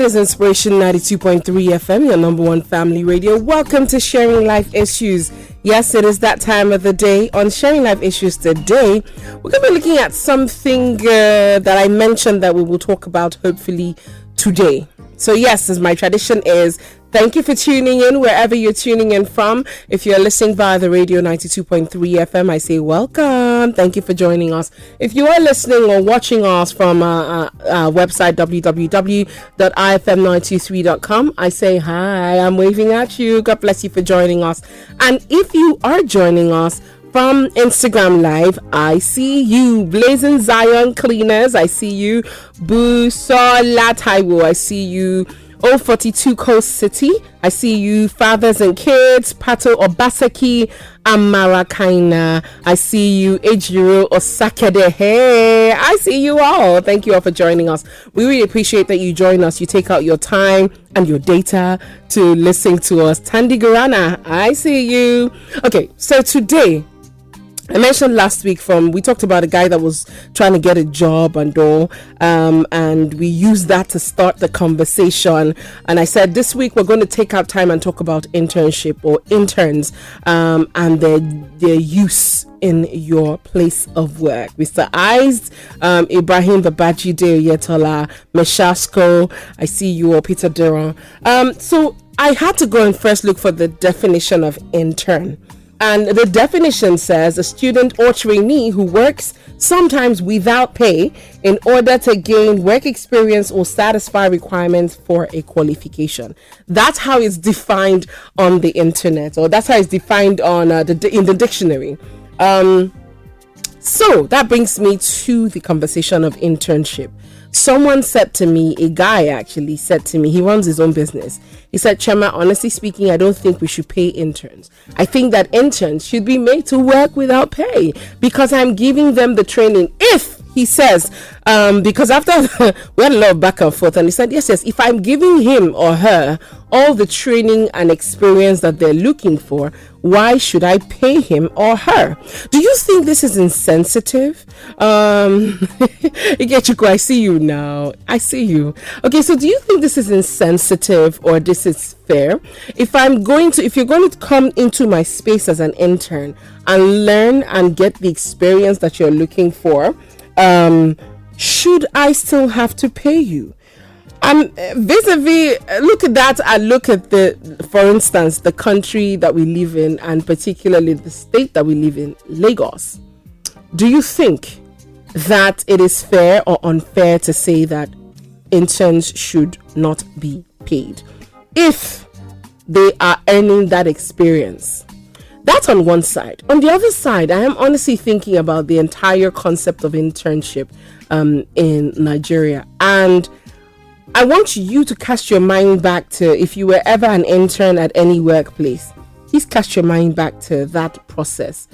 is Inspiration 92.3 FM, your number one family radio. Welcome to Sharing Life Issues. Yes, it is that time of the day. On Sharing Life Issues today, we're going to be looking at something that I mentioned that we will talk about hopefully today. So yes, as my tradition is, thank you for tuning in wherever you're tuning in from. If you're listening via the radio 92.3 FM, I say welcome. Thank you for joining us. If you are listening or watching us from our website www.ifm923.com, I say hi. I'm waving at you. God bless you for joining us. And if you are joining us from Instagram Live, I see you. Blazing Zion Cleaners, I see you. Busola Taiwo, I see you. 042 Coast City, I see you. Fathers and Kids, Pato Obaseki, Amarakaina, I see you. Ejiro Osakede, hey, I see you all. Thank you all for joining us. We really appreciate that you join us. You take out your time and your data to listen to us. Tandy Gurana, I see you. Okay, so today, I mentioned last week we talked about a guy that was trying to get a job and all, and we used that to start the conversation. And I said this week we're going to take out time and talk about internship or interns, and their use in your place of work. Mr. Eyes, Ibrahim Babajide Yetola, Meshasko, I see you, or Peter Duran. So I had to go and first look for the definition of intern. And the definition says a student or trainee who works sometimes without pay in order to gain work experience or satisfy requirements for a qualification. That's how it's defined on the internet, or that's how it's defined on in the dictionary. So that brings me to the conversation of internship. Someone said to me, a guy actually said to me, he runs his own business. He said, Chema, honestly speaking, I don't think we should pay interns. I think that interns should be made to work without pay because I'm giving them the training. He says, because after we had a lot of back and forth, and he said, yes, if I'm giving him or her all the training and experience that they're looking for, why should I pay him or her? Do you think this is insensitive? Ikechukwu, I see you now. I see you. Okay, so do you think this is insensitive or this is fair? If you're going to come into my space as an intern and learn and get the experience that you're looking for, should I still have to pay you? Vis-a-vis, look at that and look at for instance, the country that we live in, and particularly the state that we live in, Lagos. Do you think that it is fair or unfair to say that interns should not be paid if they are earning that experience? That's on one side. On the other side, I am honestly thinking about the entire concept of internship in Nigeria. And I want you to cast your mind back to if you were ever an intern at any workplace. Please cast your mind back to that process.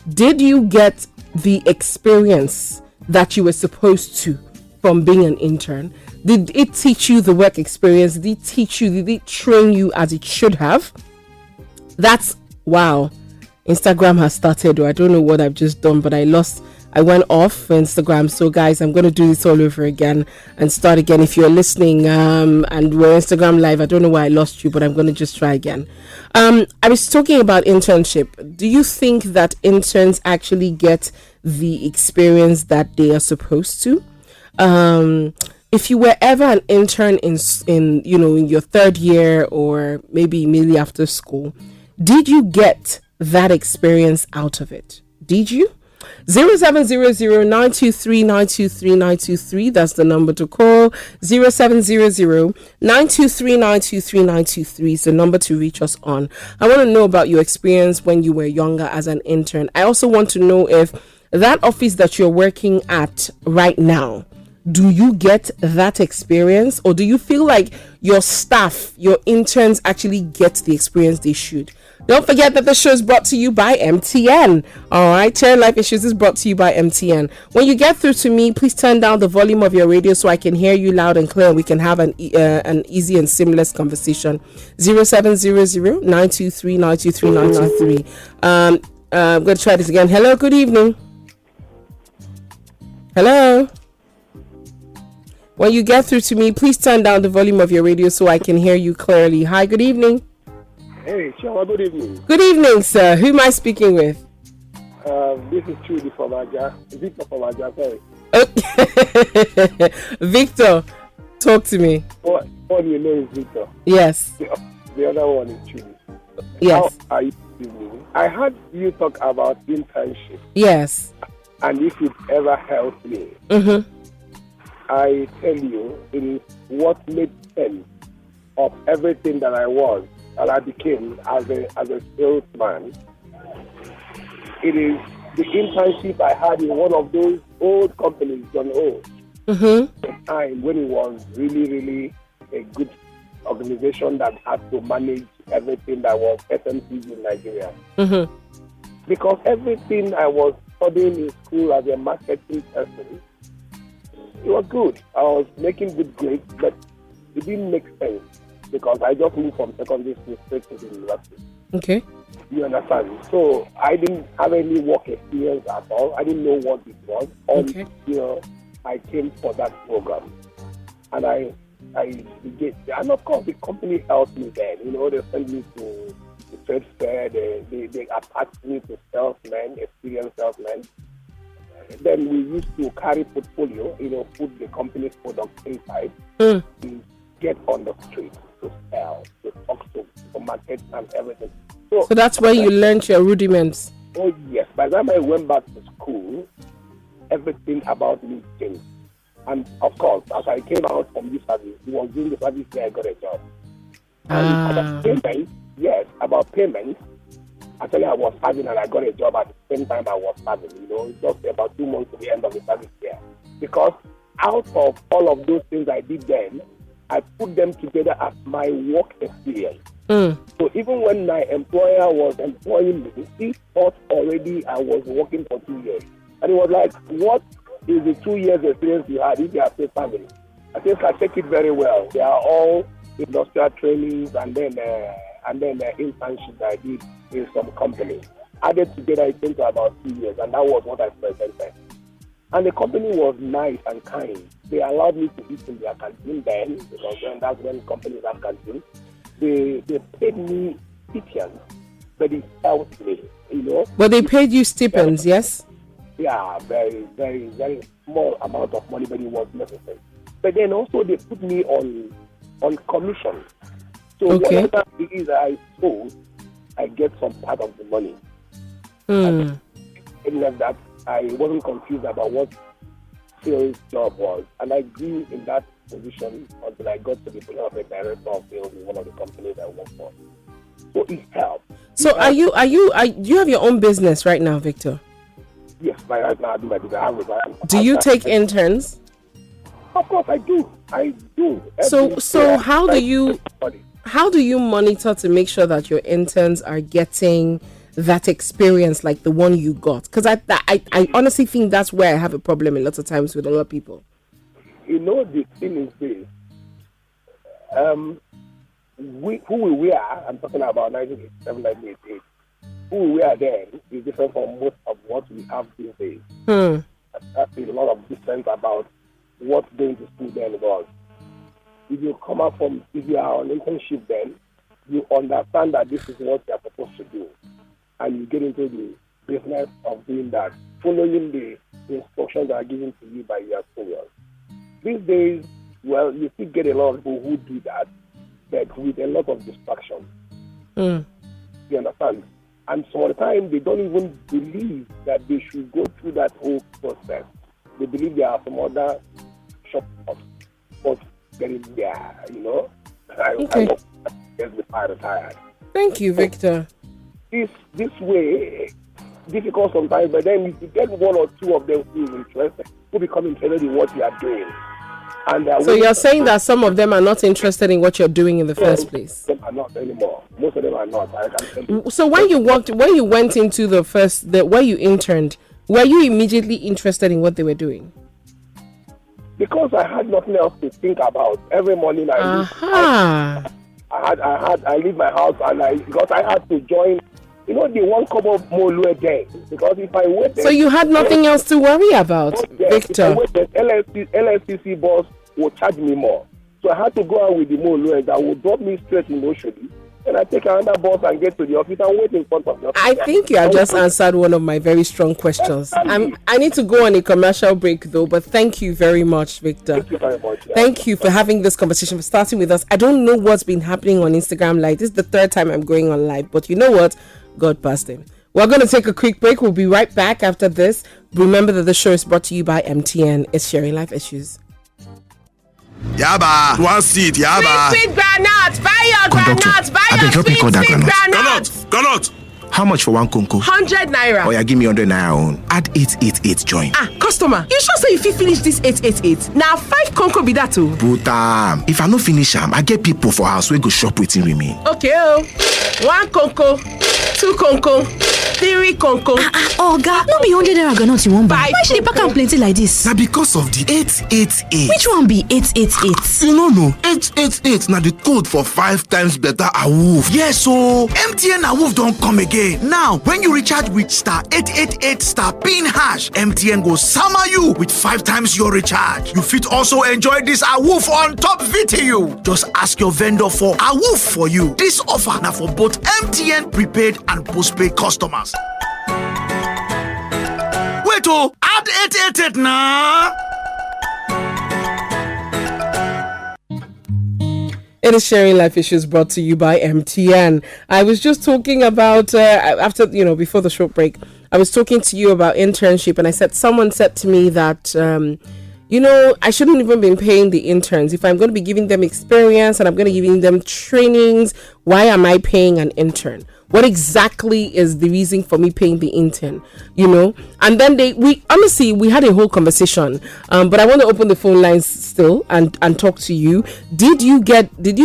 Did you get the experience that you were supposed to from being an intern? Did it teach you the work experience? Did it train you as it should have? That's wow. Instagram has started, or I don't know what I've just done, but I went off Instagram. So guys, I'm going to do this all over again and start again. If you're listening and we're Instagram Live, I don't know why I lost you, but I'm going to just try again. I was talking about internship. Do you think that interns actually get the experience that they are supposed to? If you were ever an intern in your third year or maybe immediately after school, did you get that experience out of it? Did you? 0700-923-923-923. That's the number to call. 0700-923-923-923 is the number to reach us on. I want to know about your experience when you were younger as an intern. I also want to know if that office that you're working at right now, do you get that experience, or do you feel like your staff, your interns actually get the experience they should? Don't forget that the show is brought to you by MTN. All right, Sharing Life Issues is brought to you by MTN. When you get through to me, please turn down the volume of your radio so I can hear you loud and clear, and we can have an easy and seamless conversation. 0700-923-923-923. I'm going to try this again. Hello, good evening. Hello. When you get through to me, please turn down the volume of your radio so I can hear you clearly. Hi, good evening. Hey, Chiomabbb, good evening. Good evening, sir. Who am I speaking with? This is Trudy from Aja. Victor from Aja, sorry. Okay. Victor, talk to me. What you know is Victor. Yes. The other one is Trudy. Yes. How are you this evening? I heard you talk about internship. Yes. And if it ever helped me, I tell you, it is what made sense of everything that I was and I became as a salesman. It is the internship I had in one of those old companies, John O. The time when it was really, really a good organization that had to manage everything that was SMCs in Nigeria. Because everything I was studying in school as a marketing person, it was good. I was making good grades, but it didn't make sense because I just moved from secondary school straight to the university. Okay. You understand? So I didn't have any work experience at all. I didn't know what it was until I came for that program. And I and of course the company helped me then. You know, they sent me to the trade fair, they attached me to salesmen, experienced salesmen. Then we used to carry portfolio, you know, put the company's products inside to get on the street to sell, to talk to market and everything. So that's where you learned your rudiments. Oh yes. By the time I went back to school, everything about me changed. And of course, as I came out from this service, it was during the service where I got a job. And about payment, actually I was serving and I got a job at the same time I was serving, you know, just about 2 months to the end of the service year. Because out of all of those things I did then, I put them together as my work experience. So even when my employer was employing me, he thought already I was working for 2 years. And it was like, what is the 2 years experience you had if you are still family? I think I take it very well. They are all industrial trainings and then internships I did in some companies. Added together, it came to about 2 years, and that was what I presented. And the company was nice and kind. They allowed me to eat in their canteen then, because then that's when companies have canteens. They paid me stipends, but it helped me, you know. But they paid you stipends, yes? Yeah, very, very, very small amount of money, but it was necessary. But then also they put me on commission. So whatever it is I sold, I get some part of the money. And like that, I wasn't confused about what sales job was, and I grew in that position until I got to the position of a director of sales in one of the companies I work for. So it helped. So do you have your own business right now, Victor? Yes, right now I do my business. Do you take interns? Of course I do. I do. So how do you monitor to make sure that your interns are getting that experience like the one you got? Because I honestly think that's where I have a problem a lot of times with a lot of people. You know, the thing is this. Who we were, I'm talking about 1987, 1988, who we were then is different from most of what we have these days. That's a lot of difference about what going to school then was. If you are on internship then, you understand that this is what you are supposed to do. And you get into the business of doing that, following the instructions that are given to you by your seniors. These days, well, you still get a lot of people who do that, but with a lot of distraction. You understand? And some of the time, they don't even believe that they should go through that whole process. They believe there are some other shortcuts for getting there, you know? I get tired. Thank you, Victor. This way, difficult sometimes, but then if you get one or two of them who is interested, who become interested in what you are doing. And so you're saying that some of them are not interested in what you're doing in the first place? Most of them are not anymore. Most of them are not. I can tell you. So when you went into where you interned, were you immediately interested in what they were doing? Because I had nothing else to think about. Every morning I leave my house because I had to join. You know, the one couple of Molue day. Because if I waited... So you had nothing else to worry about, Victor? If I waited, LSCC boss will charge me more. So I had to go out with the more lawyers that will drop me straight in Oshodi. And I take another bus and get to the office and wait in front of the office. I think you have just answered one of my very strong questions. I need to go on a commercial break though, but thank you very much, Victor. Thank you very much. Yeah. Thank you for having this conversation, for starting with us. I don't know what's been happening on Instagram Live. This is the third time I'm going on live, but you know what? God bless him. We're going to take a quick break. We'll be right back after this. Remember that the show is brought to you by MTN. It's sharing life issues. Yaba, one seat, Yaba. Sweet granite, buy your granite, buy your sweet granite. Granite. How much for one conco? 100 naira. Oh yeah, give me 100 naira on. Add 888 join. Customer, you sure say if you finish this 888? Now 5 conco be that too. But if I no finish I get people for house we go shop waiting with me. Okay, 1 conco, 2 conco, 3 conco. Oga, no be 100 naira granite you wan buy. Why should they pack am plenty like this? Now because of the 888. Which one be 888? You no 888 na the code for 5 times better awoof. Yes, so MTN awoof don't come again. Now, when you recharge with star 888 star pin hash, MTN go summer you with 5 times your recharge. You fit also enjoy this awoof on top VTU. Just ask your vendor for awoof for you. This offer now for both MTN prepaid and postpaid customers. Wait, add 888 now. It is Sharing Life Issues brought to you by MTN. I was just talking about, before the short break, I was talking to you about internship, and I said, someone said to me that, I shouldn't even be paying the interns. If I'm going to be giving them experience and I'm going to be giving them trainings, why am I paying an intern? What exactly is the reason for me paying the intern? And then we had a whole conversation. But I want to open the phone lines still and talk to you. Did you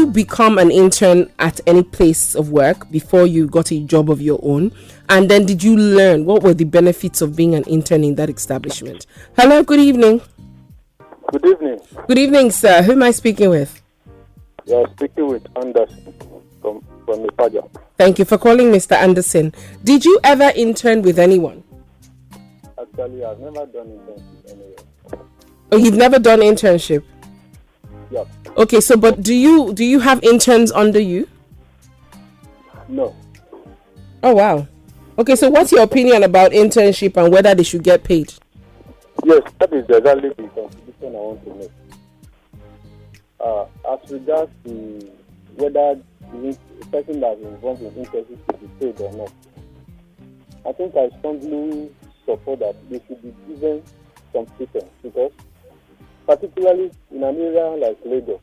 become an intern at any place of work before you got a job of your own? And then did you learn what were the benefits of being an intern in that establishment? Hello, good evening. Good evening. Good evening, sir. Who am I speaking with? You're speaking with Anderson from Ipaja. Thank you for calling, Mr. Anderson. Did you ever intern with anyone? Actually, I've never done internship anywhere. Oh, you've never done internship? Yeah. Okay, so but do you have interns under you? No. Oh, wow. Okay, so what's your opinion about internship and whether they should get paid? Yes, that is exactly the contribution I want to make. As regards to whether the person that is involved in internship should be paid or not, I think I strongly support that they should be given some stipend, because particularly in an area like Lagos,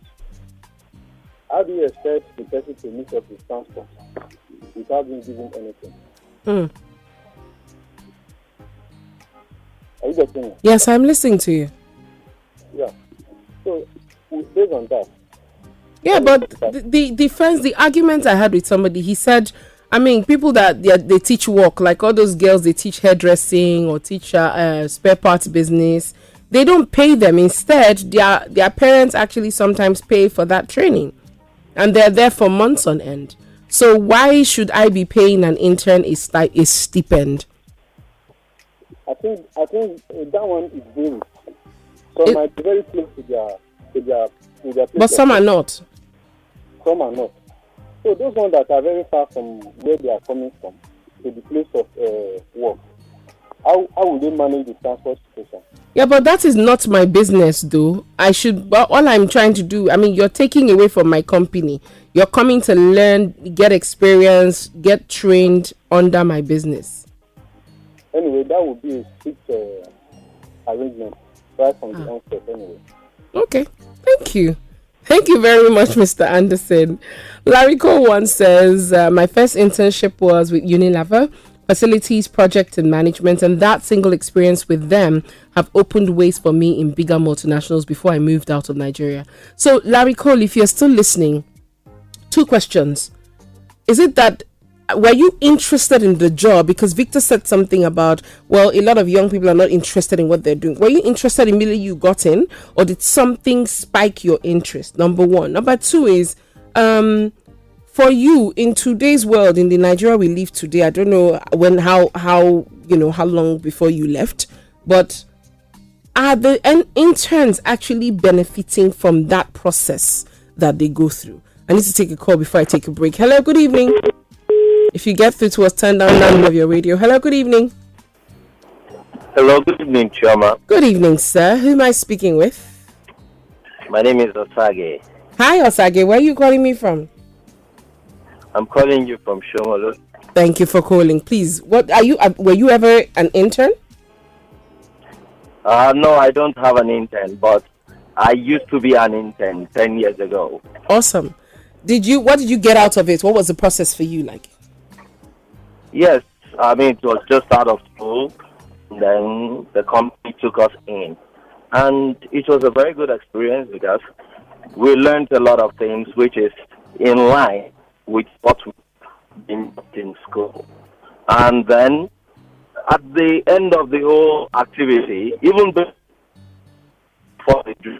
how do you expect the person to meet up with transport without being given anything? Are you getting me? Yes, I'm listening to you. Yeah. So, based on that. Yeah, but the argument I had with somebody, he said, people that they teach work, like all those girls, they teach hairdressing or teach spare parts business. They don't pay them. Instead, their parents actually sometimes pay for that training, and they're there for months on end. So why should I be paying an intern a stipend? I think that one is very. Some might be very close to their place. But some are not. Some are not. So those ones that are very far from where they are coming from to the place of work, how will they manage the transport situation? Yeah, but that is not my business, though. All I'm trying to do, you're taking away from my company. You're coming to learn, get experience, get trained under my business. Anyway, that would be a strict arrangement right from the onset anyway. Okay, thank you. Thank you very much, Mr. Anderson. Larry Cole once says, my first internship was with Unilever, facilities, project and management, and that single experience with them have opened ways for me in bigger multinationals before I moved out of Nigeria. So, Larry Cole, if you're still listening, 2 questions. Is it that, were you interested in the job? Because Victor said something about, a lot of young people are not interested in what they're doing. Were you interested immediately you got in, or did something spike your interest? Number 1. Number 2 is, for you in today's world, in the Nigeria we live today, I don't know how long before you left, but are the interns actually benefiting from that process that they go through? I need to take a call before I take a break. Hello, good evening. If you get through to us, turn down the volume of your radio. Hello, good evening. Hello, good evening, Chiomabbb. Good evening, sir. Who am I speaking with? My name is Osage. Hi, Osage. Where are you calling me from? I'm calling you from Chiomabbb. Thank you for calling. Please, what are you? Were you ever an intern? No, I don't have an intern, but I used to be an intern 10 years ago. Awesome. What did you get out of it? What was the process for you like? Yes, I mean, it was just out of school. Then the company took us in. And it was a very good experience because we learned a lot of things which is in line with what we've been in school. And then at the end of the whole activity, even before the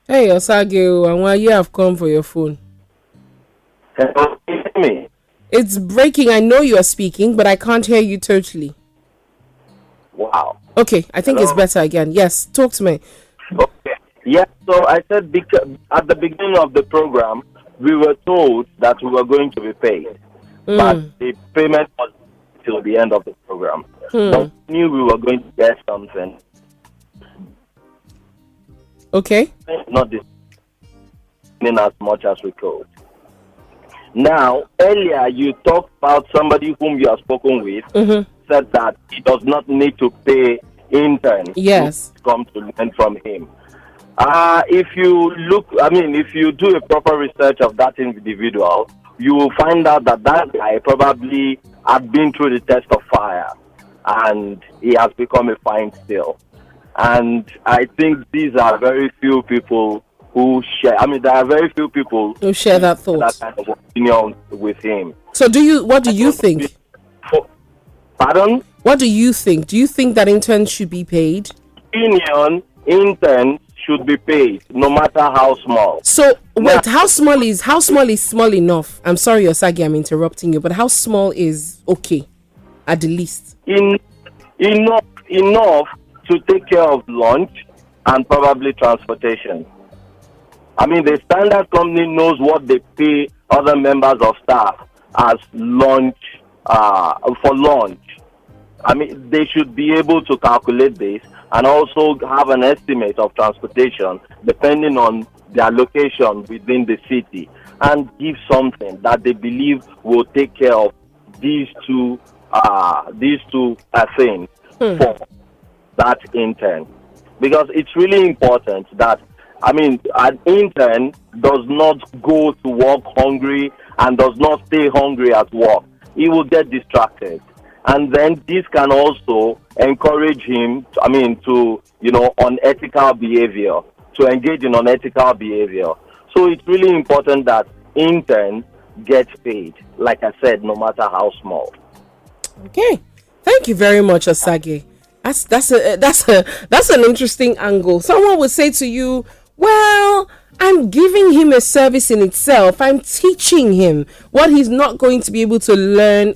Hey, Osage, and why you have come for your phone? Hello, can you hear me? It's breaking. I know you are speaking, but I can't hear you totally. Wow. Okay, I think it's better again. Yes, talk to me. Okay. Yeah, so I said at the beginning of the program, we were told that we were going to be paid. But the payment was till the end of the program. But we knew we were going to get something. Okay. Not this as much as we could. Now, earlier you talked about somebody whom you have spoken with, said that he does not need to pay interns yes. to come to learn from him. If you do a proper research of that individual, you will find out that guy probably had been through the test of fire and he has become a fine steel. And I think these are very few people who share. I mean, there are very few people who share that thought, that kind of opinion with him. So, what do you think? Pardon? What do you think? Do you think that interns should be paid? Interns should be paid, no matter how small. So, wait, how small is small enough? I'm sorry, Osage, I'm interrupting you, but how small is okay, at the least? Enough to take care of lunch and probably transportation. I mean, the standard company knows what they pay other members of staff as lunch, for lunch. I mean, they should be able to calculate this and also have an estimate of transportation depending on their location within the city and give something that they believe will take care of these two things for that intern. Because it's really important that, I mean, an intern does not go to work hungry and does not stay hungry at work. He will get distracted. And then this can also encourage him, to unethical behavior, to engage in unethical behavior. So it's really important that interns get paid, like I said, no matter how small. Okay. Thank you very much, Osage. That's an interesting angle. Someone would say to you, well, I'm giving him a service in itself. I'm teaching him what he's not going to be able to learn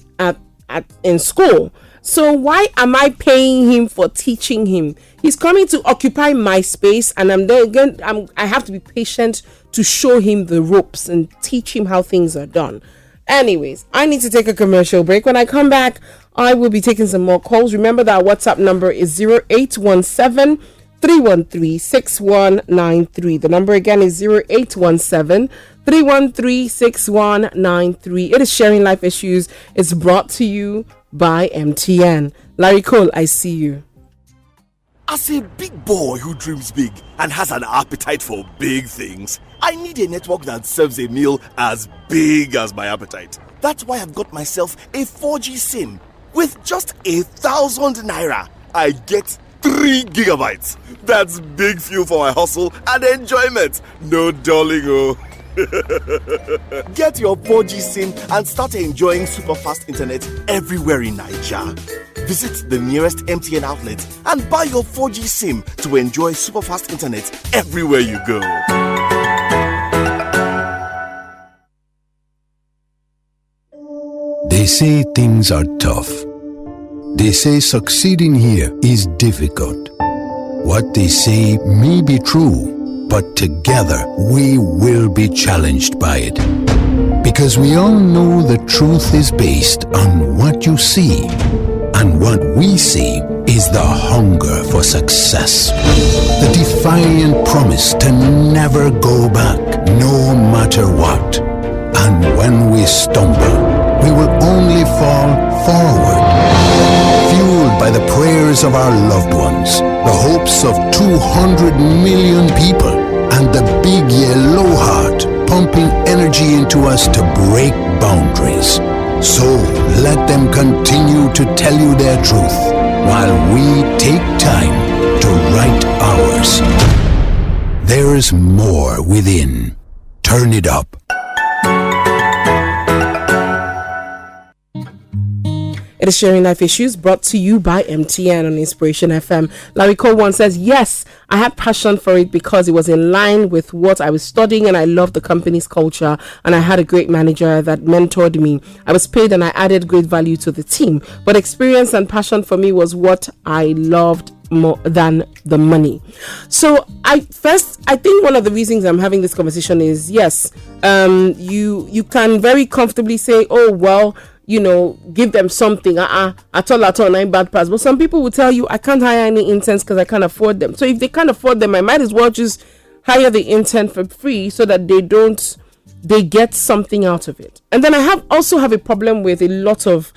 in school. So why am I paying him for teaching him? He's coming to occupy my space, and I'm there again. I have to be patient to show him the ropes and teach him how things are done. Anyways, I need to take a commercial break. When I come back, I will be taking some more calls. Remember that our WhatsApp number is 0817 313 6193. The number again is 0817 313 6193. It is Sharing Life Issues. It's brought to you by MTN. Larry Cole, I see you. As a big boy who dreams big and has an appetite for big things, I need a network that serves a meal as big as my appetite. That's why I've got myself a 4G SIM. With just 1,000 naira, I get 3 gigabytes. That's big fuel for my hustle and enjoyment. No darling, oh. Get your 4G SIM and start enjoying super fast internet everywhere in Nigeria. Visit the nearest MTN outlet and buy your 4G SIM to enjoy super fast internet everywhere you go. They say things are tough. They say succeeding here is difficult. What they say may be true, but together we will be challenged by it. Because we all know the truth is based on what you see, and what we see is the hunger for success. The defiant promise to never go back, no matter what. And when we stumble, we will only fall forward. Fueled by the prayers of our loved ones, the hopes of 200 million people, and the big yellow heart pumping energy into us to break boundaries. So let them continue to tell you their truth while we take time to write ours. There is more within. Turn it up. It is Sharing Life Issues, brought to you by MTN on Inspiration FM. Larry Cole one says, yes, I had passion for it because it was in line with what I was studying, and I loved the company's culture, and I had a great manager that mentored me. I was paid and I added great value to the team, but experience and passion for me was what I loved more than the money. So I think one of the reasons I'm having this conversation is, yes, you can very comfortably say, oh, well, you know, give them something. At all, I'm bad pass. But some people will tell you, I can't hire any interns because I can't afford them. So if they can't afford them, I might as well just hire the intern for free so that they get something out of it. And then I also have a problem with a lot of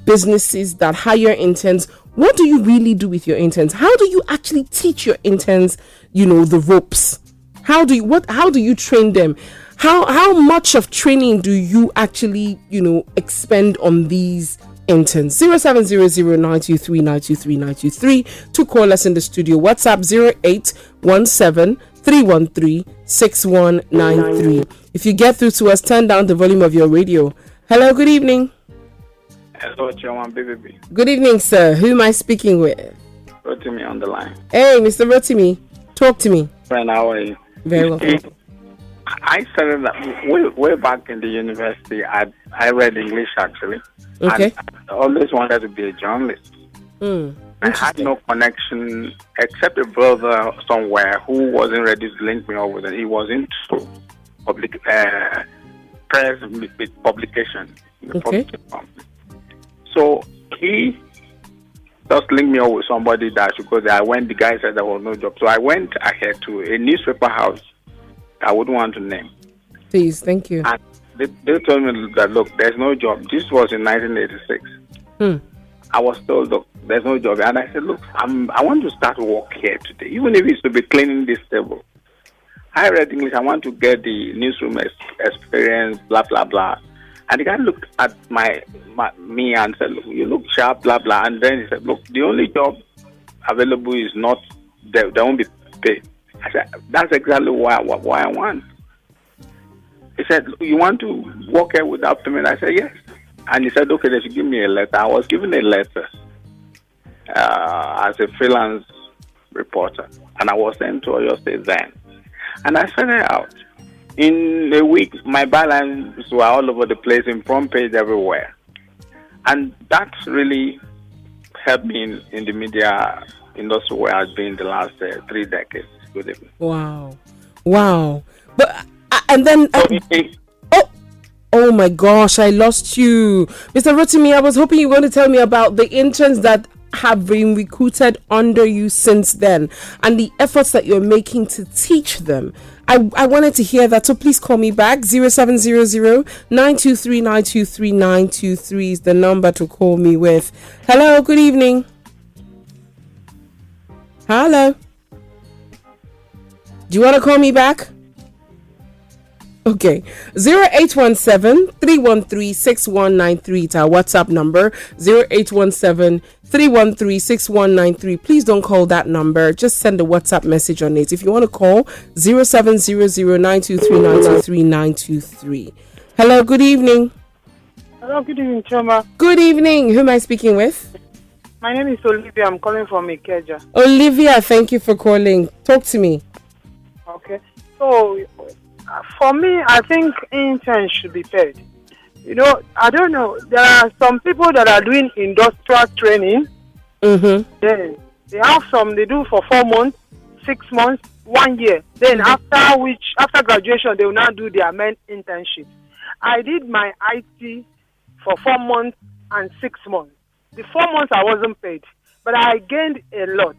businesses that hire interns. What do you really do with your interns? How do you actually teach your interns, you know, the ropes? How do you train them? How much of training do you actually, you know, expend on these interns? 0700-923-923-923 to call us in the studio. WhatsApp 0817-313-6193. If you get through to us, turn down the volume of your radio. Hello, good evening. Hello, Chiomabbb. Good evening, sir. Who am I speaking with? Rotimi on the line. Hey, Mr. Rotimi, talk to me. Friend, how are you? Very well. I started way back in the university. I read English actually. Okay. I always wanted to be a journalist. I had no connection except a brother somewhere who wasn't ready to link me up with it. He was into press publication. Okay. So he just linked me up with somebody that should go there. The guy said there was no job. So I went ahead to a newspaper house I wouldn't want to name. Please, thank you. And they told me that, look, there's no job. This was in 1986. I was told, look, there's no job. And I said, look, I want to start work here today, even if it's to be cleaning this table. I read English. I want to get the newsroom experience, blah, blah, blah. And the guy looked at me and said, look, you look sharp, blah, blah. And then he said, look, the only job available is not, there won't be paid. I said, that's exactly what I want. He said, you want to work here without payment? I said, yes. And he said, okay, they should give me a letter. I was given a letter as a freelance reporter. And I was sent to Oyo State then. And I started out. In a week, my bylines were all over the place, in front page everywhere. And that really helped me in the media industry where I've been the last 3 decades. Good evening. Wow. But and then oh my gosh, I lost you, Mr. Rotimi. I was hoping you were going to tell me about the interns that have been recruited under you since then and the efforts that you're making to teach them. I wanted to hear that, so please call me back. 0700-923-923-923 is the number to call me with. Hello, good evening. Hello. Do you want to call me back? Okay. 0817-313-6193 is our WhatsApp number. 0817-313-6193. Please don't call that number. Just send a WhatsApp message on it. If you want to call, 0700-923-923-923. Hello, good evening. Hello, good evening, Chioma. Good evening. Who am I speaking with? My name is Olivia. I'm calling from Ikeja. Olivia, thank you for calling. Talk to me. Okay. So, for me, I think interns should be paid. You know, I don't know. There are some people that are doing industrial training. Mm-hmm. Then They have some they do for 4 months, 6 months, 1 year. Then after graduation, they will now do their main internship. I did my IT for 4 months and 6 months. The 4 months I wasn't paid, but I gained a lot.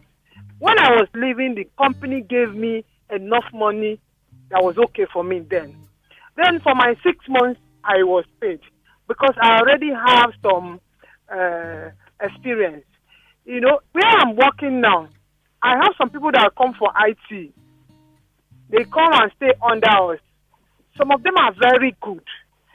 When I was leaving, the company gave me enough money that was okay for me then. Then for my 6 months, I was paid because I already have some experience. You know, where I'm working now, I have some people that come for IT. They come and stay under us. Some of them are very good.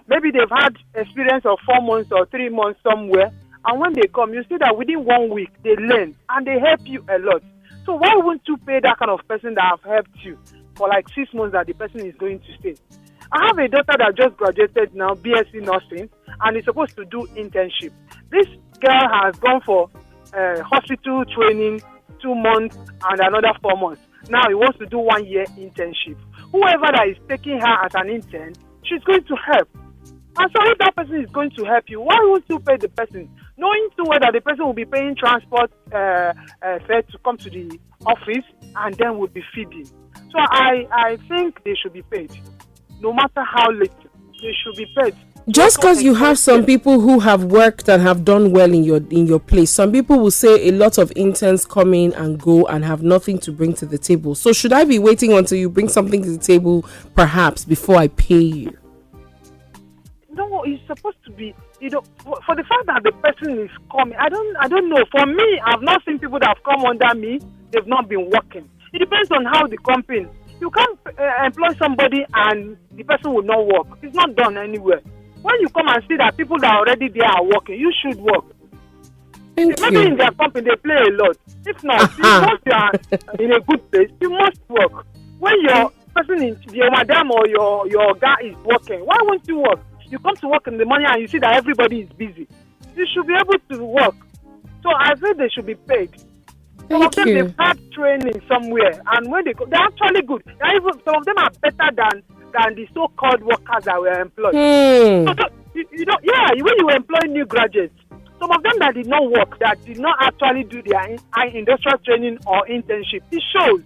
Maybe they've had experience of 4 months or 3 months somewhere. And when they come, you see that within 1 week, they learn and they help you a lot. So why wouldn't you pay that kind of person that have helped you for like 6 months that the person is going to stay? I have a daughter that just graduated now, BSc nursing, and is supposed to do internship. This girl has gone for hospital training 2 months and another 4 months. Now he wants to do 1 year internship. Whoever that is taking her as an intern, she's going to help. And so if that person is going to help you, why won't you pay the person? Knowing too well that the person will be paying transport fare to come to the office and then will be feeding. So I think they should be paid. No matter how late, they should be paid. Just because you have some people who have worked and have done well in your place, some people will say a lot of interns come in and go and have nothing to bring to the table. So should I be waiting until you bring something to the table, perhaps, before I pay you? No, it's supposed to be, you know, for the fact that the person is coming. I don't know. For me, I've not seen people that have come under me. They've not been working. It depends on how the company. You can't employ somebody and the person will not work. It's not done anywhere. When you come and see that people that are already there are working, you should work. Maybe in their company they play a lot. If not, once you are in a good place, you must work. When your person, your madam or your guy is working, why won't you work? You come to work in the morning and you see that everybody is busy. You should be able to work. So I feel they should be paid. Some of them, they've had training somewhere, and when they go, they're actually good. Some of them are better than the so-called workers that were employed. So, when you employ new graduates, some of them that did not work, that did not actually do their industrial training or internship, it shows.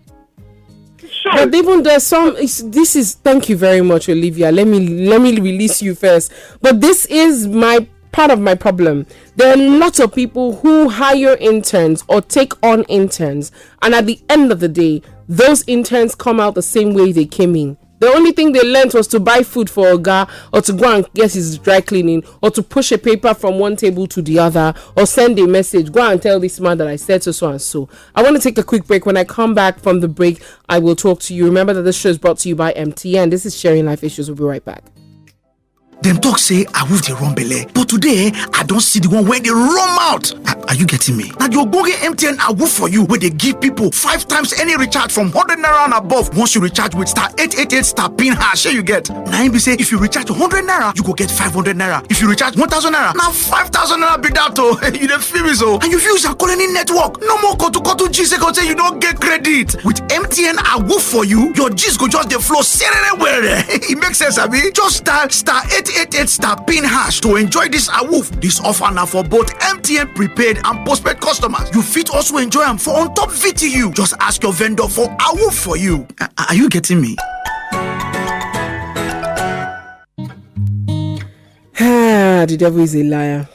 But even there's some. This is. Thank you very much, Olivia. Let me release you first. But this is my part of my problem. There are lots of people who hire interns or take on interns, and at the end of the day, those interns come out the same way they came in. The only thing they learned was to buy food for a guy, or to go and get his dry cleaning, or to push a paper from one table to the other, or send a message. Go and tell this man that I said so and so. I want to take a quick break. When I come back from the break, I will talk to you. Remember that this show is brought to you by MTN. This is Sharing Life Issues. We'll be right back. Them talk say I wolf the run belle, but today I don't see the one where they run out. Are you getting me? Now you go get MTN I wolf for you, where they give people 5 times any recharge from 100 naira and above. Once you recharge with star 888 star pin hash, you get. Now be say if you recharge 100 naira, you go get 500 naira. If you recharge 1000 naira, now 5000 naira be that oh. You dey feel me so? And you use your calling network. No more kotu G second say you don't get credit. With MTN I wolf for you, your G's go just the flow anywhere. It makes sense, abi? Just dial star 888 star pin hash to enjoy this awoof. This offer now for both MTN prepaid and postpaid customers. You fit also enjoy them for on top VTU. Just ask your vendor for awoof for you. Are you getting me? The devil is a liar.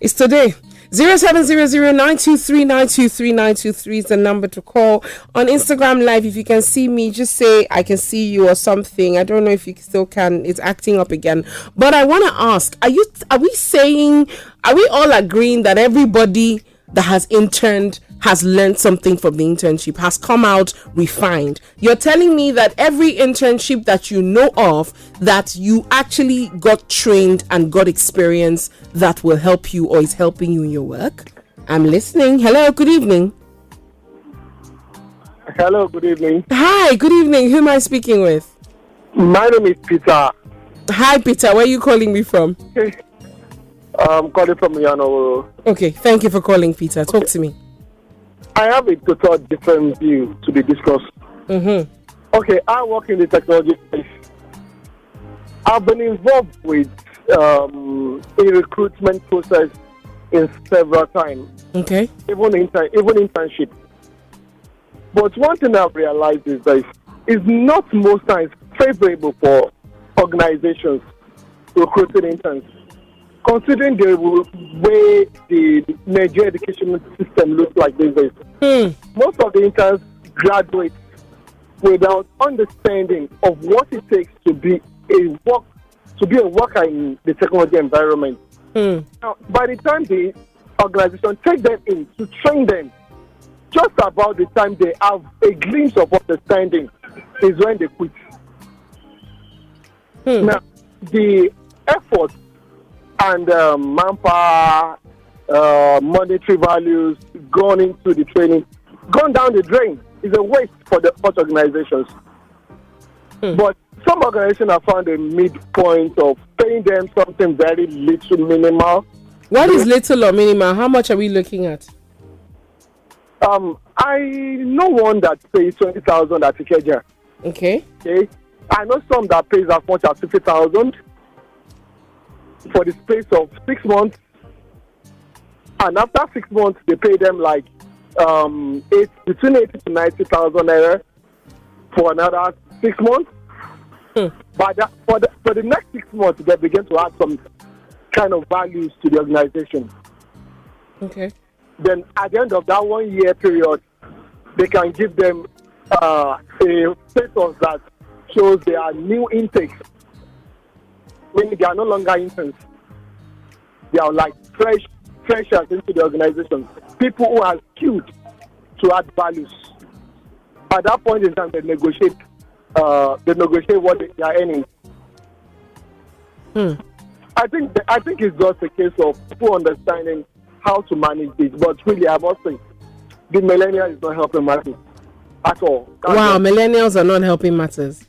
It's today. 0700-923-923-923 is the number to call. On Instagram Live, if you can see me, just say I can see you or something. I don't know if you still can. It's acting up again. But I want to ask, are we all agreeing that everybody that has interned has learned something from the internship, has come out refined? You're telling me that every internship that you know of, that you actually got trained and got experience that will help you or is helping you in your work? I'm listening. Hello, good evening. Hello, good evening. Hi, good evening. Who am I speaking with? My name is Peter. Hi, Peter. Where are you calling me from? I'm calling from Yano. Okay, thank you for calling, Peter. Talk to me. I have a total different view to be discussed. Okay, I work in the technology space. I've been involved with a recruitment process in several times. Okay. Even internship. But one thing I've realized is that it's not most times favorable for organizations recruiting interns, considering the way the Nigerian education system looks like these days. Most of the interns graduate without understanding of what it takes to be a worker in the technology environment. Now, by the time the organization take them in to train them, just about the time they have a glimpse of understanding is when they quit. Now, the effort and manpower, monetary values gone into the training, gone down the drain, is a waste for the hot organizations. But some organizations have found a midpoint of paying them something very little, minimal. What is little or minimal? How much are we looking at? I know one that pays 20,000 at Ikeja. Okay. I know some that pays as much as 50,000 for the space of 6 months, and after 6 months they pay them like between 80 to 90,000 naira for another 6 months. But for the next 6 months, they begin to add some kind of values to the organization. Okay. Then at the end of that 1 year period, they can give them a status that shows they are new intakes, meaning they are no longer interns. They are like freshers into the organization, people who are skilled to add values. At that point in time, they negotiate what they are earning. I think it's just a case of people understanding how to manage this. But really, I must say, the millennials is not helping matters at all. Millennials are not helping matters.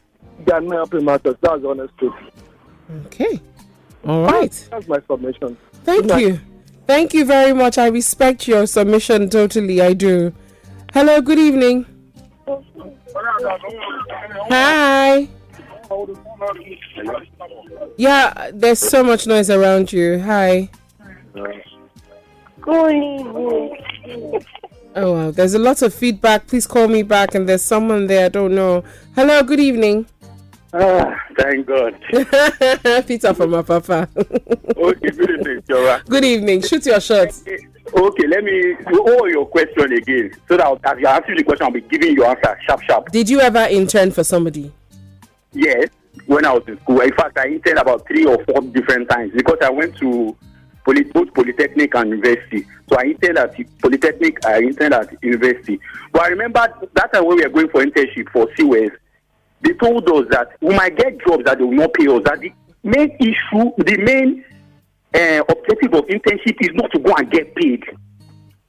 They are not helping matters. That's the honest truth. Okay. All right. That's my submission. Thank you. Thank you very much. I respect your submission totally. I do. Hello, good evening. Hi. Yeah, there's so much noise around you. Hi. Good evening. Oh, wow. There's a lot of feedback. Please call me back. And there's someone there. I don't know. Hello, good evening. Thank God. Peter from Apapa. Okay, good evening, Chora. Good evening. Shoot your shots. Okay, let me hold your question again. So that as you answer the question, I'll be giving you answer sharp. Did you ever intern for somebody? Yes, when I was in school. In fact, I interned about 3 or 4 different times because I went to both Polytechnic and University. So I interned at Polytechnic, I interned at University. But I remember that time when we were going for internship for CWES, they told us that we might get jobs that they will not pay us. That the main issue, the main objective of internship is not to go and get paid.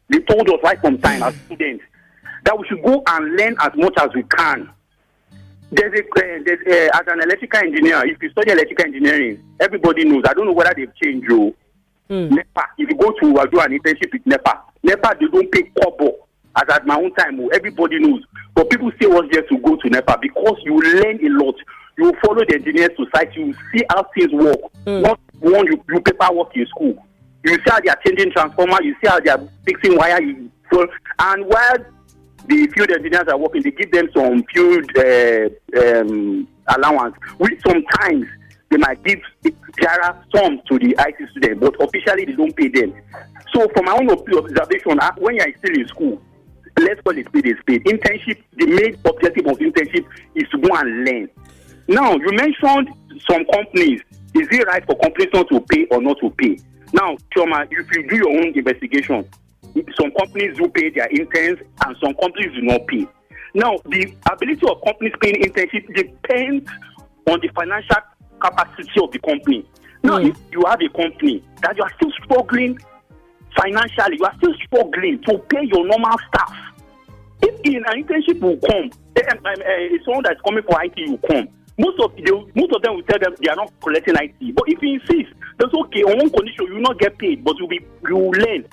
They told us right from time as students that we should go and learn as much as we can. There's as an electrical engineer, if you study electrical engineering, everybody knows. I don't know whether they've changed you. NEPA, if you go to do an internship with NEPA, they don't pay kobo. As at my own time, everybody knows. But people say what's there to go to NEPA because you learn a lot. You follow the engineers to site, you see how things work. Not one you paperwork in school. You see how they are changing transformer, you see how they are fixing wire. And while the field engineers are working, they give them some field allowance, which sometimes they might give some to the IT student, but officially they don't pay them. So from my own observation, when you are still in school, let's call it spade is spade. Internship, the main objective of internship is to go and learn. Now, you mentioned some companies. Is it right for companies not to pay or not to pay? Now, Chioma, if you do your own investigation, some companies do pay their interns and some companies do not pay. Now, the ability of companies paying internship depends on the financial capacity of the company. Now, if you have a company that you are still struggling financially, you are still struggling to pay your normal staff. If an internship will come, someone that's coming for IT will come. Most of them will tell them they are not collecting IT. But if you insist, that's okay. On one condition, you will not get paid, but you will learn.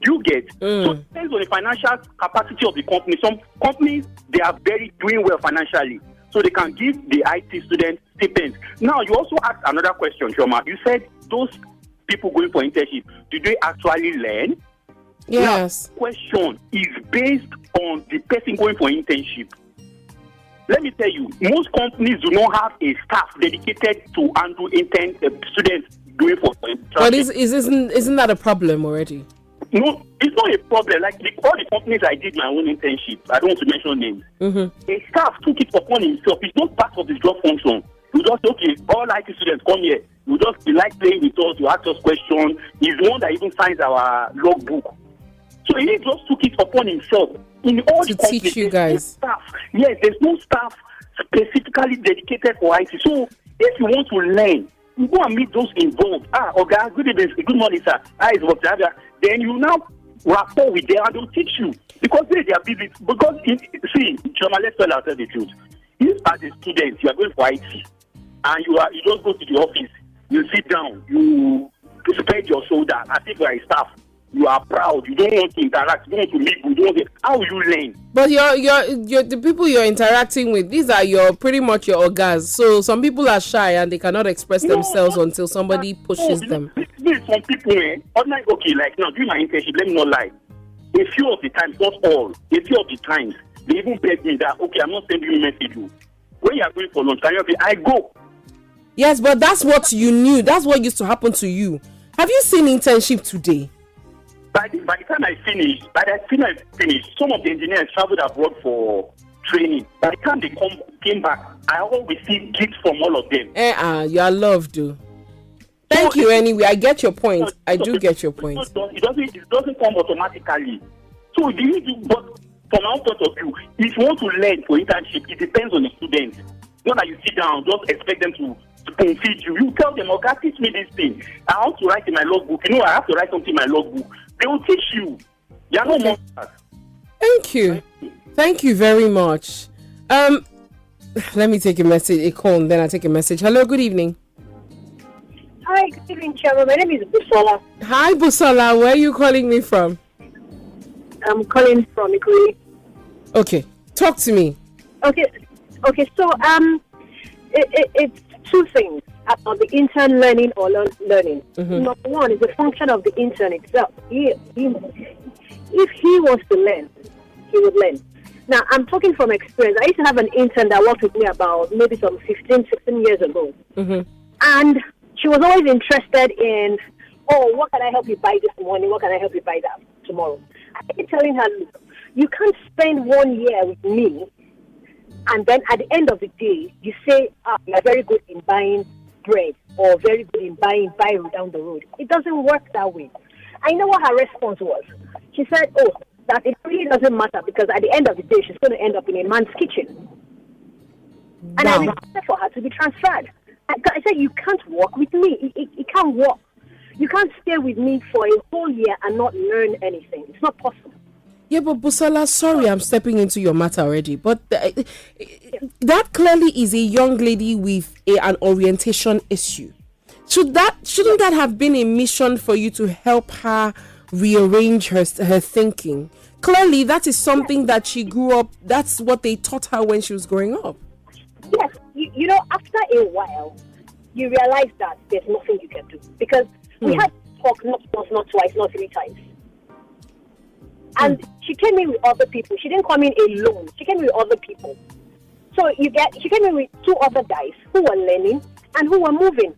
You get. So it depends on the financial capacity of the company. Some companies, they are doing well financially, so they can give the IT students stipends. Now, you also asked another question, Chioma. You said those people going for internship, do they actually learn? Yes. Now, question is based on the person going for internship. Let me tell you, most companies do not have a staff dedicated to handle students going for internship. But isn't that a problem already? No, it's not a problem. Like all the companies I did my own internship, I don't want to mention names. Mm-hmm. A staff took it upon himself. It's not part of his job function. You just say, okay, all IT students come here. You just be like playing with us. You ask us questions. He's the one that even signs our logbook. So he just took it upon himself. In all to the companies, teach you guys. Staff. Yes, there's no staff specifically dedicated for IT. So if you want to learn, you go and meet those involved. Okay, good evening, good morning, sir. It's what then you now rapport with them and they'll teach you because they are busy. Because Chiomabbb, let's tell ourselves the truth. If as a student you are going for IT and you just go to the office, you sit down, you spread your shoulder as if you are a staff. You are proud. You don't want to interact. You don't want to meet. You don't want to. How will you learn? But you're the people you're interacting with. These are pretty much your ogas. So some people are shy and they cannot express themselves until somebody pushes them. Some people, okay, like now during my internship, let me not lie. A few of the times, not all. A few of the times, they even beg me that okay, I'm not sending you a message. When you are going for lunch, I go. Yes, but that's what you knew. That's what used to happen to you. Have you seen internship today? By the time I finished, some of the engineers traveled abroad for training. By the time they came back, I always see gifts from all of them. You are loved, dude. Thank you anyway. I get your point. I do get your point. It doesn't come automatically. So but from our point of view, if you want to learn for internship, it depends on the student. Not that you sit down, just expect them to feed you. You tell them, okay, teach me this thing. I want to write in my logbook. I have to write something in my logbook. They will teach you. You are no monsters. Thank you. Thank you very much. Let me take a call, and then I take a message. Hello, good evening. Hi, good evening, Chiomabbb. My name is Busola. Hi, Busola. Where are you calling me from? I'm calling from Ikuri. Okay, talk to me. Okay. So it's two things about the intern learning or learning. Mm-hmm. Number one is the function of the intern itself. If he wants to learn, he would learn. Now, I'm talking from experience. I used to have an intern that worked with me about maybe some 15, 16 years ago. Mm-hmm. And she was always interested in, what can I help you buy this morning? What can I help you buy that tomorrow? I keep telling her, look, you can't spend 1 year with me and then at the end of the day, you say, you're very good in buying bread or very good in buying biro down the road. It doesn't work that way. I know what her response was. She said, that it really doesn't matter because at the end of the day, she's going to end up in a man's kitchen. And I requested for her to be transferred. I said, you can't work with me. It can't work. You can't stay with me for a whole year and not learn anything. It's not possible. Yeah, but Busola, sorry I'm stepping into your matter already, but that clearly is a young lady with an orientation issue. Shouldn't that have been a mission for you to help her rearrange her thinking? Clearly, that is something that she grew up, that's what they taught her when she was growing up. Yes, you know, after a while, you realize that there's nothing you can do. Because we had to talk not once, not twice, not 3 times. And she came in with other people. She didn't come in alone. She came in with other people. So she came in with 2 other guys who were learning and who were moving.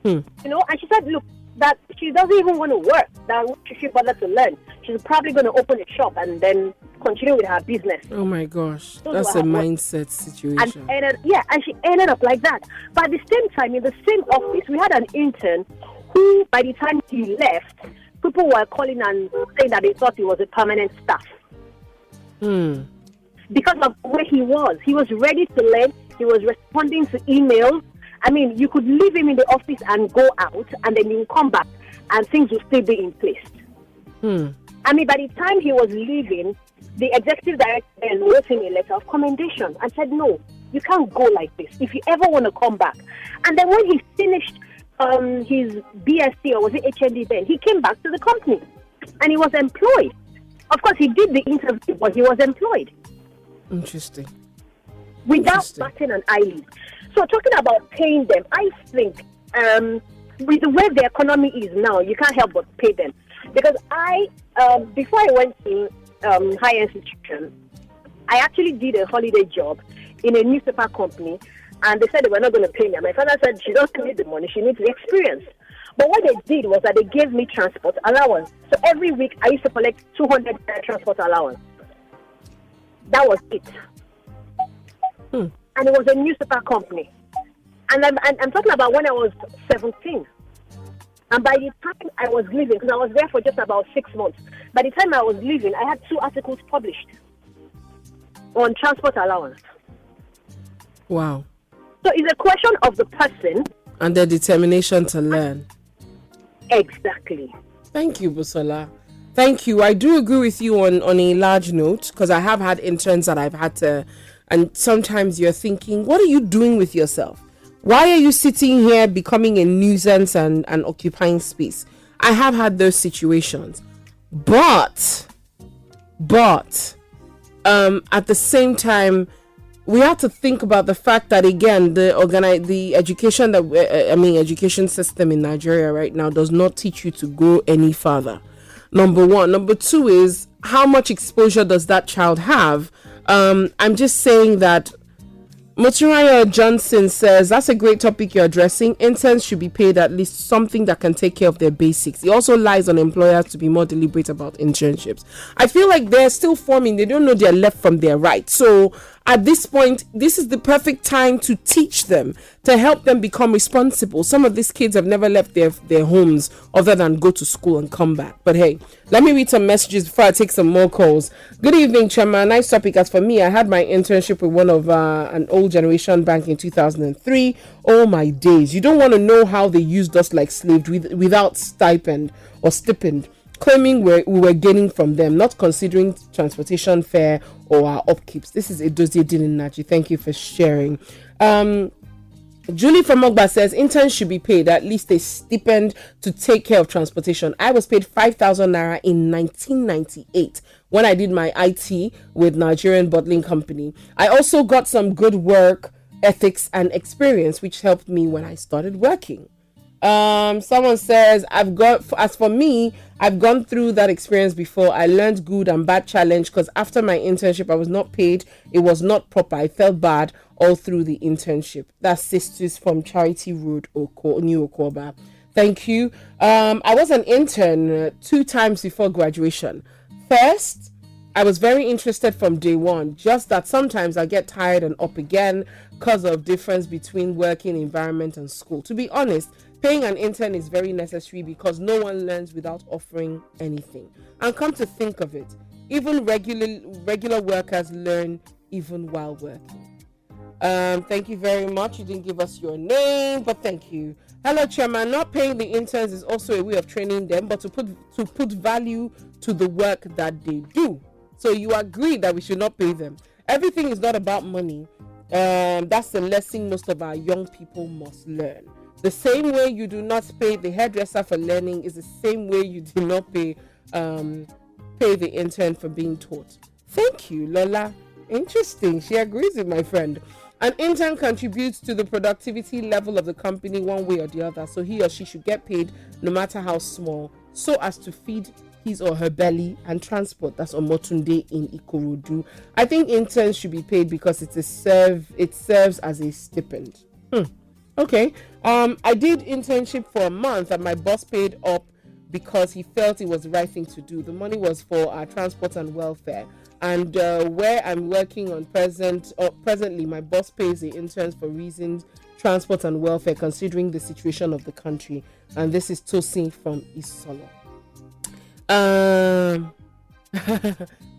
You know, and she said, look, that she doesn't even want to work. That she should bother to learn. She's probably going to open a shop and then continue with her business. Oh my gosh, that's a mindset situation. And she ended up like that. But at the same time, in the same office, we had an intern who, by the time he left, people were calling and saying that they thought he was a permanent staff. Because of where he was ready to learn. He was responding to emails. I mean, you could leave him in the office and go out, and then you come back, and things will still be in place. I mean, by the time he was leaving, the executive director wrote him a letter of commendation and said, no, you can't go like this if you ever want to come back. And then when he finished his BSc, or was it HND then, he came back to the company, and he was employed. Of course, he did the interview, but he was employed. Interesting. Without batting an eyelid. So talking about paying them, I think with the way the economy is now, you can't help but pay them. Because before I went to higher institution, I actually did a holiday job in a newspaper company, and they said they were not going to pay me. And my father said she doesn't need the money, she needs the experience. But what they did was that they gave me transport allowance. So every week I used to collect 200 transport allowance. That was it. And it was a newspaper company. And I'm talking about when I was 17. And by the time I was leaving, because I was there for just about 6 months, by the time I was leaving, I had 2 articles published on transport allowance. Wow. So it's a question of the person. And their determination to learn. Exactly. Thank you, Busola. Thank you. I do agree with you on a large note, because I have had interns that I've had to, and sometimes you're thinking, what are you doing with yourself? Why are you sitting here becoming a nuisance and occupying space? I have had those situations. But at the same time, we have to think about the fact that, again, the education system in Nigeria right now does not teach you to go any further. Number one. Number two is, how much exposure does that child have? I'm just saying that Moturaya Johnson says, that's a great topic you're addressing. Interns should be paid at least something that can take care of their basics. It also lies on employers to be more deliberate about internships. I feel like they're still forming. They don't know their left from their right. So at this point, this is the perfect time to teach them, to help them become responsible. Some of these kids have never left their homes other than go to school and come back. But hey, let me read some messages before I take some more calls. Good evening, Chema. Nice topic. As for me, I had my internship with one of an old generation bank in 2003. Oh my days. You don't want to know how they used us like slaves without stipend or stipend, claiming we were gaining from them, not considering transportation fare or our upkeeps. This is Edozie Dininaji. Thank you for sharing. Julie from Mogba says, interns should be paid at least a stipend to take care of transportation. I was paid 5,000 naira in 1998 when I did my IT with Nigerian Bottling Company. I also got some good work ethics and experience, which helped me when I started working. Someone says, as for me, I've gone through that experience before. I learned good and bad challenge, because after my internship, I was not paid. It was not proper. I felt bad all through the internship. That's Sisters from Charity Road, New Okoba. Thank you. I was an intern 2 times before graduation. First, I was very interested from day one, just that sometimes I get tired and up again because of difference between working environment and school. To be honest, paying an intern is very necessary because no one learns without offering anything. And come to think of it, even regular workers learn even while working. Thank you very much. You didn't give us your name, but thank you. Hello, Chairman. Not paying the interns is also a way of training them, but to put value to the work that they do. So you agree that we should not pay them. Everything is not about money. That's the lesson most of our young people must learn. The same way you do not pay the hairdresser for learning is the same way you do not pay the intern for being taught. Thank you, Lola. Interesting. She agrees with my friend. An intern contributes to the productivity level of the company one way or the other, so he or she should get paid no matter how small, so as to feed his or her belly and transport. That's Omotunde in Ikorodu. I think interns should be paid because it serves as a stipend. Okay. I did internship for a month and my boss paid up because he felt it was the right thing to do. The money was for our transport and welfare. And where I'm working on presently, my boss pays the interns for reasons transport and welfare, considering the situation of the country. And this is Tosin from Isolo.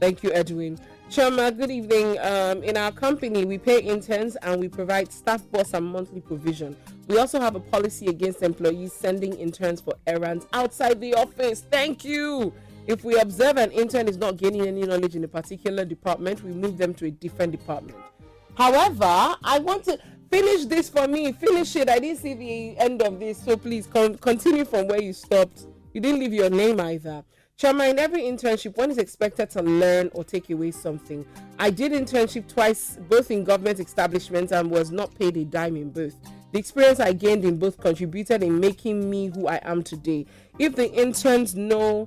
Thank you, Edwin. Chiomabbb, good evening. In our company, we pay interns and we provide staff bus and monthly provision. We also have a policy against employees sending interns for errands outside the office. Thank you. If we observe an intern is not gaining any knowledge in a particular department, we move them to a different department. However, I want to finish this for me. Finish it. I didn't see the end of this, so please continue from where you stopped. You didn't leave your name either. Chama, in every internship, one is expected to learn or take away something. I did internship twice, both in government establishments, and was not paid a dime in both. The experience I gained in both contributed in making me who I am today. If the interns know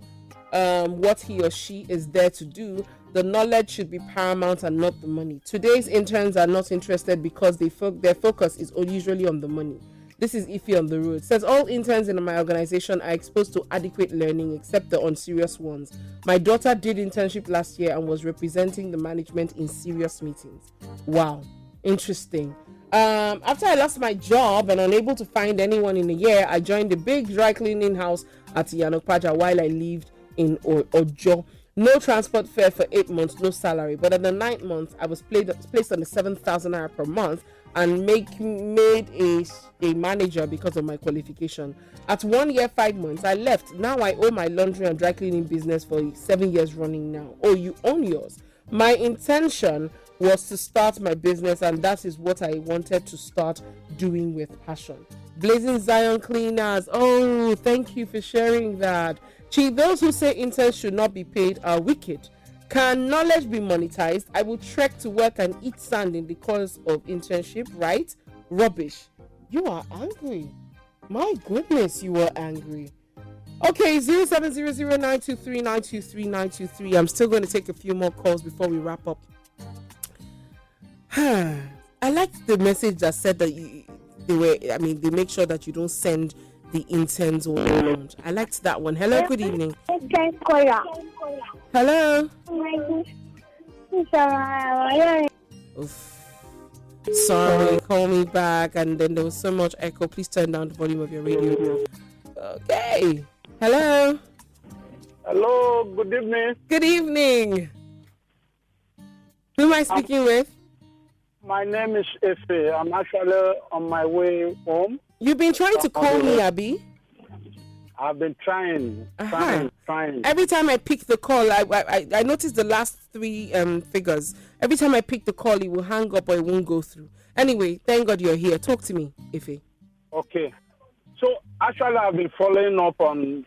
what he or she is there to do, the knowledge should be paramount and not the money. Today's interns are not interested because their focus is usually on the money. This is Ify on the road. Says all interns in my organization are exposed to adequate learning except the unserious ones. My daughter did internship last year and was representing the management in serious meetings. Wow, interesting. After I lost my job and unable to find anyone in a year, I joined a big dry cleaning house at Yanokpaja while I lived in Ojo. No transport fare for 8 months, no salary. But at the 9th month, I was placed on the 7,000 naira per month and made a manager because of my qualification. At 1 year, 5 months, I left. Now I own my laundry and dry cleaning business for 7 years running now. Oh, you own yours. My intention was to start my business, and that is what I wanted to start doing with passion. Blazing Zion Cleaners. Oh, thank you for sharing that. Those who say interns should not be paid are wicked. Can knowledge be monetized? I will trek to work and eat sand in the course of internship, right? Rubbish. You are angry. My goodness, you are angry. Okay, 0700923923. I'm still going to take a few more calls before we wrap up. I liked the message that said that they make sure that you don't send the interns all around. I liked that one. Hello, good evening. Hello. Oof. Sorry, call me back. And then there was so much echo. Please turn down the volume of your radio. Okay. Hello. Hello, good evening. Good evening. Who am I speaking with? My name is Efe. I'm actually on my way home. You've been trying to call me, Abby? I've been trying. Every time I pick the call, I noticed the last three figures. Every time I pick the call, it will hang up or it won't go through. Anyway, thank God you're here. Talk to me, Ife. Okay. So, actually, I've been following up on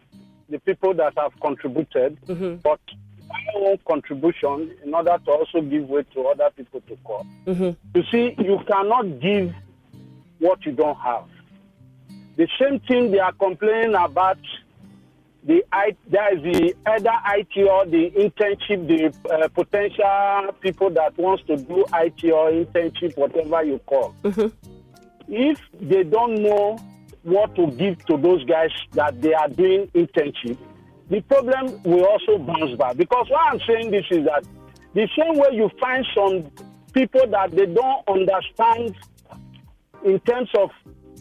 the people that have contributed, but my own contribution in order to also give way to other people to call. You see, you cannot give what you don't have. The same thing they are complaining about, there is the either IT or the internship, the potential people that wants to do IT or internship, whatever you call. If they don't know what to give to those guys that they are doing internship, the problem will also bounce back. Because why I'm saying this is that the same way you find some people that they don't understand in terms of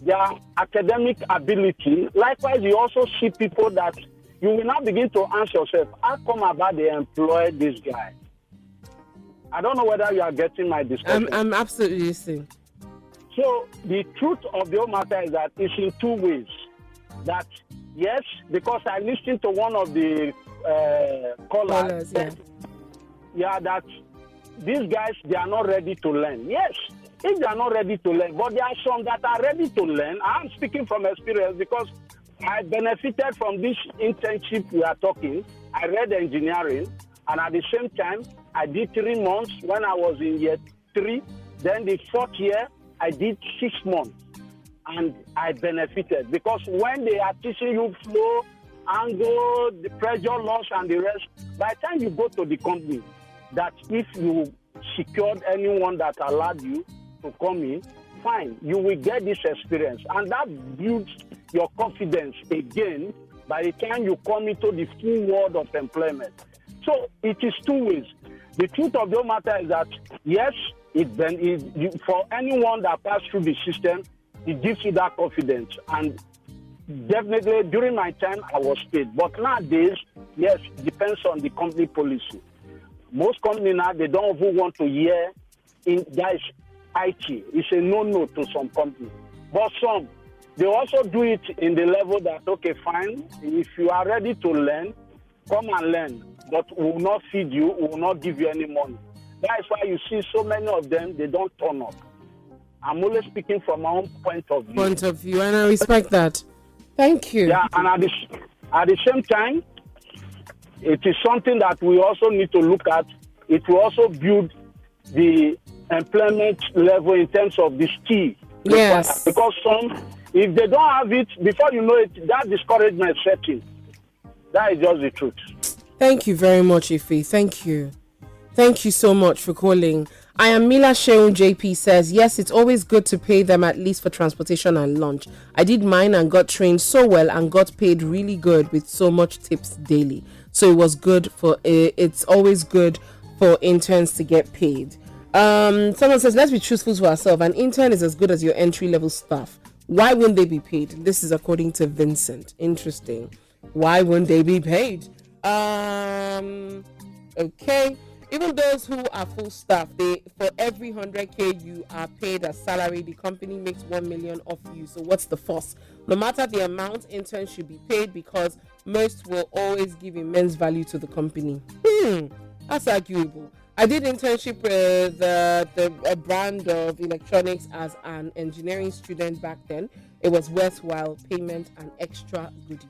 their academic ability, likewise you also see people that you will now begin to ask yourself, how come about they employ this guy? I don't know whether you are getting my discussion. I'm absolutely listening. So the truth of the whole matter is that it's in two ways. That yes, because I listened to one of the callers, that these guys, they are not ready to learn. Yes, if they are not ready to learn, but there are some that are ready to learn. I'm speaking from experience because I benefited from this internship we are talking. I read engineering, and at the same time, I did 3 months when I was in year 3. Then the 4th year, I did 6 months, and I benefited because when they are teaching you flow, angle, the pressure loss, and the rest, by the time you go to the company, that if you secured anyone that allowed you to come in, fine, you will get this experience, and that builds your confidence again by the time you come into the full world of employment. So it is two ways. The truth of the matter is that yes, for anyone that passed through the system, it gives you that confidence. And definitely during my time, I was paid. But nowadays, yes, it depends on the company policy. Most companies now, they don't even want to hear that is IT. It's a no-no to some companies. But some, they also do it in the level that, okay, fine, if you are ready to learn, come and learn. But we will not feed you, we will not give you any money. That is why you see so many of them, they don't turn up. I'm only speaking from my own point of view. And I respect that. Thank you. Yeah, and at the same time, it is something that we also need to look at. It will also build the employment level in terms of the skill Yes. Because some, if they don't have it, before you know it, that discouragement sets in. That is just the truth. Thank you very much, Ife. Thank you. Thank you so much for calling. I am Mila Sheun. JP says, yes, it's always good to pay them at least for transportation and lunch. I did mine and got trained so well and got paid really good with so much tips daily. So it was good for, it's always good for interns to get paid. Someone says, let's be truthful to ourselves. An intern is as good as your entry-level staff. Why wouldn't they be paid? This is according to Vincent. Interesting. Why wouldn't they be paid? Okay. Even those who are full staff, they for every 100k you are paid as salary, the company makes 1 million off you. So what's the fuss? No matter the amount, interns should be paid because most will always give immense value to the company. That's arguable. I did internship with a brand of electronics as an engineering student back then. It was worthwhile payment and extra goodies.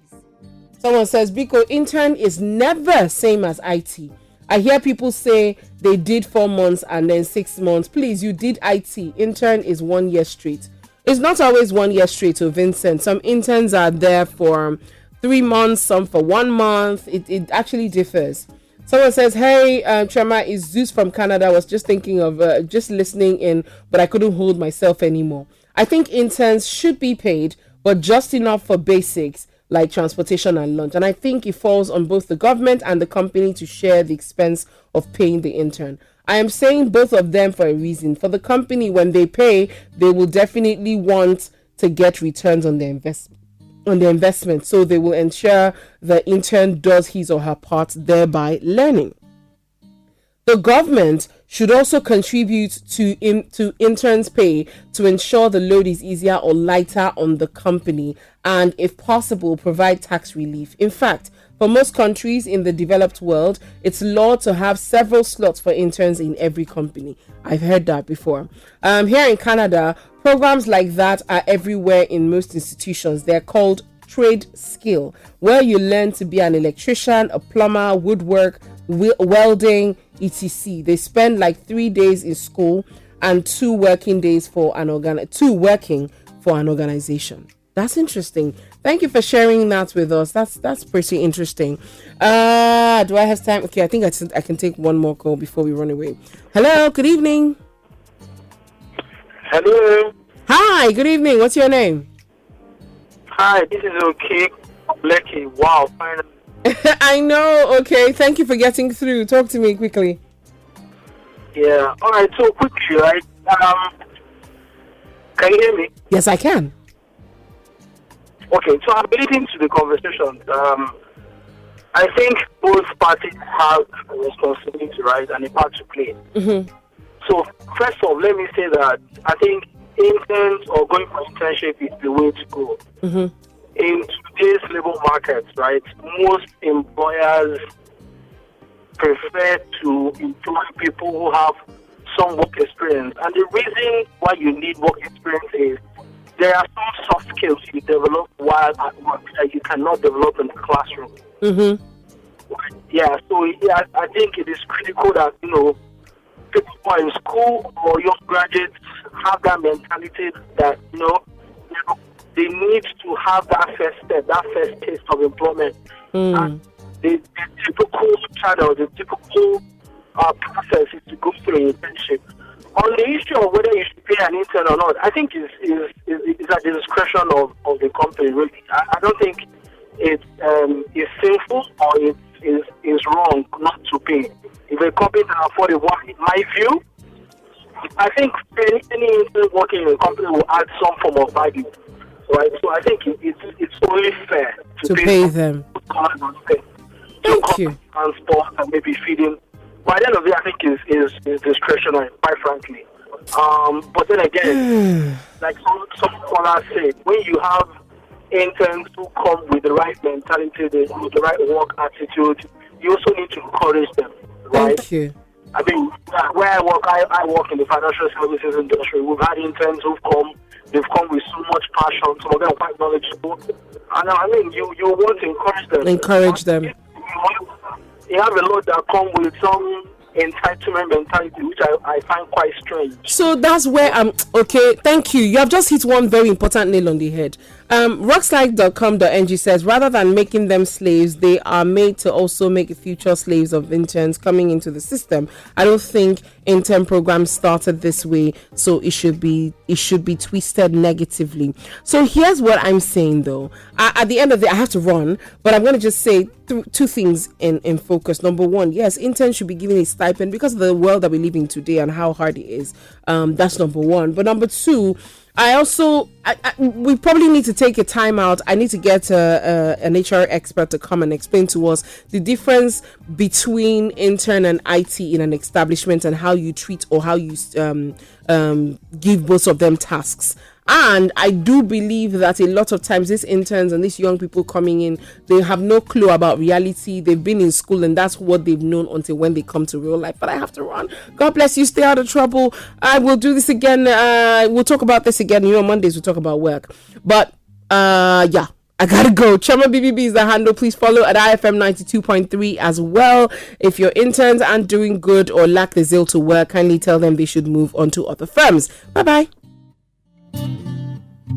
Someone says, Biko, intern is never same as IT. I hear people say they did 4 months and then 6 months. Please, you did IT. Intern is 1 year straight. It's not always 1 year straight, to Vincent. Some interns are there for 3 months, some for 1 month. It actually differs. Someone says, hey, Chioma, is Zeus from Canada. I was just thinking of just listening in, but I couldn't hold myself anymore. I think interns should be paid, but just enough for basics like transportation and lunch. And I think it falls on both the government and the company to share the expense of paying the intern. I am saying both of them for a reason. For the company, when they pay, they will definitely want to get returns on their investment. So they will ensure the intern does his or her part, thereby learning. The government should also contribute to interns' pay to ensure the load is easier or lighter on the company, and if possible, provide tax relief. In fact, for most countries in the developed world, it's law to have several slots for interns in every company. I've heard that before. Here in Canada, programs like that are everywhere in most institutions. They're called trade skill, where you learn to be an electrician, a plumber, woodwork, welding, etc. They spend like 3 days in school and 2 working days for an organization. That's interesting. Thank you for sharing that with us. That's pretty interesting. Do I have time? Okay, I think I can take one more call before we run away. Hello, good evening. Hello. Hi, good evening. What's your name? Hi, this is Okay Blackie. Wow, finally. I know. Okay, thank you for getting through. Talk to me quickly. Yeah. All right. So quickly, right? Can you hear me? Yes, I can. Okay. So I'm listening to the conversation. I think both parties have a responsibility, right, and a part to play. Mm-hmm. So first of all, let me say that I think interns or going for internship is the way to go. Mm-hmm. In today's labor market, right, most employers prefer to employ people who have some work experience. And the reason why you need work experience is there are some soft skills you develop while at work that you cannot develop in the classroom. Mm-hmm. Yeah, so yeah, I think it is critical that, people who are in school or young graduates have that mentality that, they need to have that first step, that first taste of employment. And the typical channel, the typical process is to go through an internship. On the issue of whether you should pay an intern or not, I think is at the discretion of the company, really. I don't think it is sinful or it is wrong not to pay. If a company can afford it, in my view, I think any intern working in a company will add some form of value. Right, so I think it's only fair to pay them. Thank you. Transport and maybe feeding. By the end of it, I think is discretionary, quite frankly. But then again, like some scholars say, when you have interns who come with the right mentality, with the right work attitude, you also need to encourage them. Right? Thank you. I mean, where I work in the financial services industry. We've had interns who've come. They've come with so much passion. Some of them are quite knowledgeable. And I mean, you want to encourage them. Encourage them. You have a lot that come with some entitlement mentality, which I find quite strange. So that's where I'm okay. Thank you. You have just hit one very important nail on the head. Rockslide.com.ng says rather than making them slaves, they are made to also make future slaves of interns coming into the system. I don't think intern programs started this way, so it should be twisted negatively. So here's what I'm saying though. At the end of the day, I have to run, but I'm going to just say two things in focus. Number one, yes, interns should be given a stipend because of the world that we live in today and how hard it is. That's number one. But number two, we probably need to take a time out. I need to get an HR expert to come and explain to us the difference between intern and IT in an establishment and how you treat or how you give both of them tasks. And I do believe that a lot of times these interns and these young people coming in, they have no clue about reality. They've been in school and that's what they've known until when they come to real life. But I have to run. God bless you. Stay out of trouble. I will do this again. We'll talk about this again. Mondays we'll talk about work. But yeah. I gotta go. Chiomabbb BBB is the handle. Please follow at IFM 92.3 as well. If your interns aren't doing good or lack the zeal to work, kindly tell them they should move on to other firms. Bye bye.